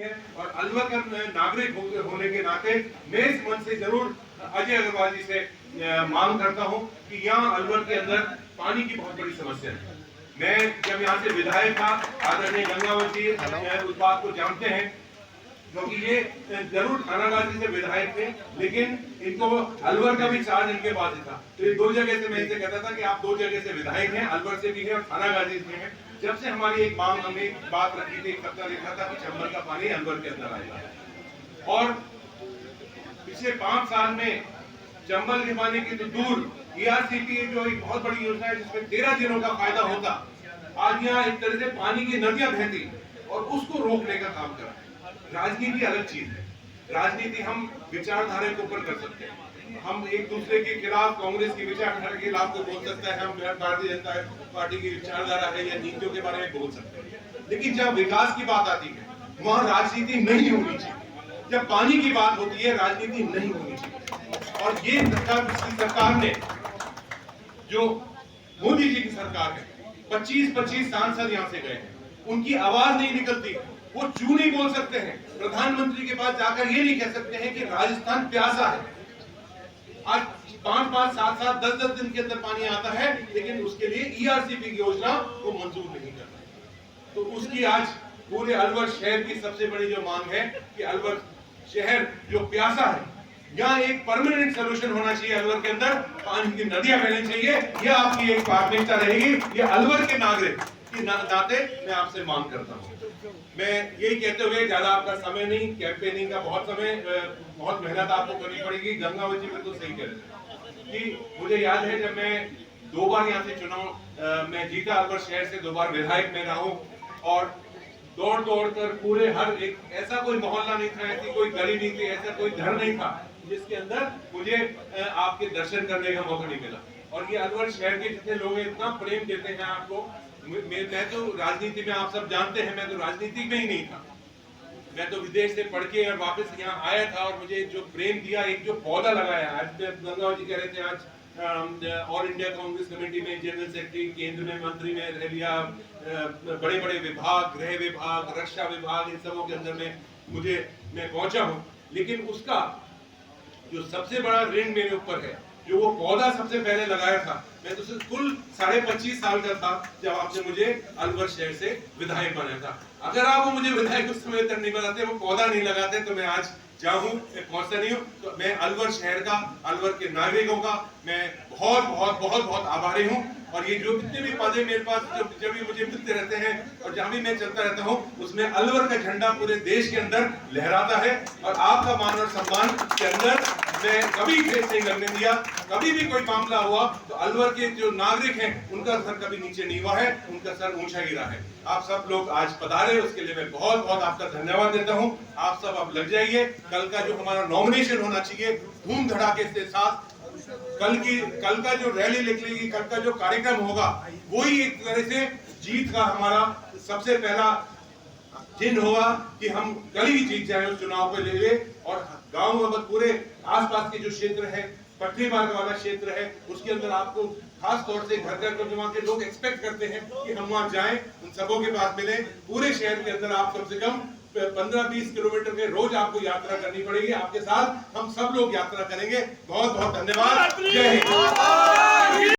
है और अलवर का नागरिक होने के नाते मैं इस मंच से जरूर अजय अग्रवाल जी से मांग करता हूं कि यहाँ अलवर के अंदर पानी की बहुत बड़ी समस्या है। मैं जब यहाँ से विधायक था, आदरणीय गंगावत जी उस बात को जानते हैं, क्योंकि ये जरूर थानागाजी से विधायक थे, लेकिन इनको अलवर का भी चार्ज इनके पास ही था। तो ये दो जगह से मैं इनसे कहता था कि आप दो जगह से विधायक हैं, अलवर से भी हैं और थानागाजी से हैं। जब से हमारी एक मांग, हमने एक बात रखी थी, एक सप्ताह लिखा था कि चंबल का पानी अलवर के अंदर आएगा, और पिछले 5 साल में चंबल के पानी की तो दूर ERCP जो एक बहुत बड़ी योजना है जिसमें 13 जिलों का फायदा होता, आज यहाँ एक तरह से पानी की नदियां बहती और उसको रोकने का काम कर रहा है। राजनीति अलग चीज है। राजनीति हम विचारधारा के ऊपर कर सकते हैं, हम एक दूसरे के खिलाफ, कांग्रेस की विचारधारा के खिलाफ को बोल सकते हैं, हम भारतीय जनता पार्टी की विचारधारा है या नीतियों के बारे में बोल सकते हैं, लेकिन जब विकास की बात आती है वहां राजनीति नहीं होनी चाहिए। जब पानी की बात होती है राजनीति नहीं होनी चाहिए। और ये सरकार ने, जो मोदी जी की सरकार है, 25-25 सांसद यहाँ से गए हैं, उनकी आवाज नहीं निकलती, वो क्यों नहीं बोल सकते हैं? प्रधानमंत्री के पास जाकर ये नहीं कह सकते हैं कि राजस्थान प्यासा है। आज 5-5, 7-7, 10-10 दिन के अंदर पानी आता है, लेकिन उसके लिए ERCP की योजना को मंजूर नहीं कर रहे। तो उसकी आज पूरे अलवर शहर की सबसे बड़ी जो मांग है कि अलवर शहर जो प्यासा है, यहाँ एक परमानेंट सोल्यूशन होना चाहिए। अलवर के अंदर पानी की नदियां बहनी चाहिए, यह आपकी एक प्राथमिकता रहेगी। ये अलवर के नागरिक के नाते मैं आपसे मांग करता हूँ। मैं यही कहते हुए, ज्यादा आपका समय नहीं, कैंपेनिंग का बहुत समय, बहुत मेहनत आपको करनी पड़ेगी। गंगावत जी बिल्कुल सही कह रहे थे कि मुझे याद है जब मैं 2 बार यहाँ से चुनाव मैं जीता, अलवर शहर से 2 बार विधायक में रहा हूँ, और दौड़ कर पूरे हर एक, ऐसा कोई मोहल्ला नहीं था, ऐसी कोई गली नहीं थी, ऐसा कोई घर नहीं था जिसके अंदर मुझे आपके दर्शन करने का मौका नहीं मिला। और ये अलवर शहर के जितने लोग हैं इतना प्रेम देते हैं आपको। मैं तो राजनीति में, आप सब जानते हैं, मैं तो राजनीति में ही नहीं था। मैं तो विदेश से पढ़ के और वापस यहाँ आया था, और मुझे जो प्रेम दिया, एक जो पौधा लगाया, आज गंगावत जी कह रहे थे, आज ऑल इंडिया कांग्रेस कमेटी में जनरल सेक्रेटरी, केंद्र में मंत्री में रह लिया, बड़े बड़े विभाग, गृह विभाग, रक्षा विभाग, इन सबों के अंदर में मैं पहुंचा हूँ, लेकिन उसका जो सबसे बड़ा ऋण मेरे ऊपर है, जो वो पौधा सबसे पहले लगाया था, मैं तो सिर्फ कुल 25.5 साल का था जब आपने मुझे अलवर शहर से विधायक बनाया था। अगर आप वो मुझे विधायक उस समय तक नहीं बनाते, वो पौधा नहीं लगाते, तो मैं आज जाऊं, मैं पहुंचता नहीं हूं। तो मैं अलवर शहर का, अलवर के नागरिकों का मैं बहुत आभारी हूं। और ये जो कितने भी पौधे मेरे पास जब भी मुझे मिलते रहते हैं और जहां भी मैं चलता रहता हूं, उसमें अलवर का झंडा पूरे देश के अंदर लहराता है। और आपका मान और सम्मान के अंदर मैं कभी ठेस नहीं लगने दिया। कभी भी कोई मामला हुआ तो अलवर के जो नागरिक हैं उनका सर कभी नीचे नहीं हुआ है, उनका सर ऊंचा गिरा है। आप सब लोग आज पधारे, उसके लिए मैं बहुत आपका धन्यवाद देता हूं। आप सब अब लग जाइए। कल का जो हमारा नॉमिनेशन होना चाहिए, धूम धड़ाके के साथ कल का जो रैली निकलेगी, कल का जो कार्यक्रम होगा, वही एक तरह से जीत का हमारा सबसे पहला चिन्ह होगा कि हम कल ही जीत जाए उस चुनाव को ले। और गांव में पूरे आसपास के जो क्षेत्र है, पटरी मार्ग वाला क्षेत्र है, उसके अंदर आपको खास तौर से घर घर जो वहाँ के लोग एक्सपेक्ट करते हैं कि हम वहाँ जाएं, उन सबों के पास मिले। पूरे शहर के अंदर आप कम से कम 15-20 किलोमीटर के रोज आपको यात्रा करनी पड़ेगी। आपके साथ हम सब लोग यात्रा करेंगे। बहुत धन्यवाद। जय हिंद।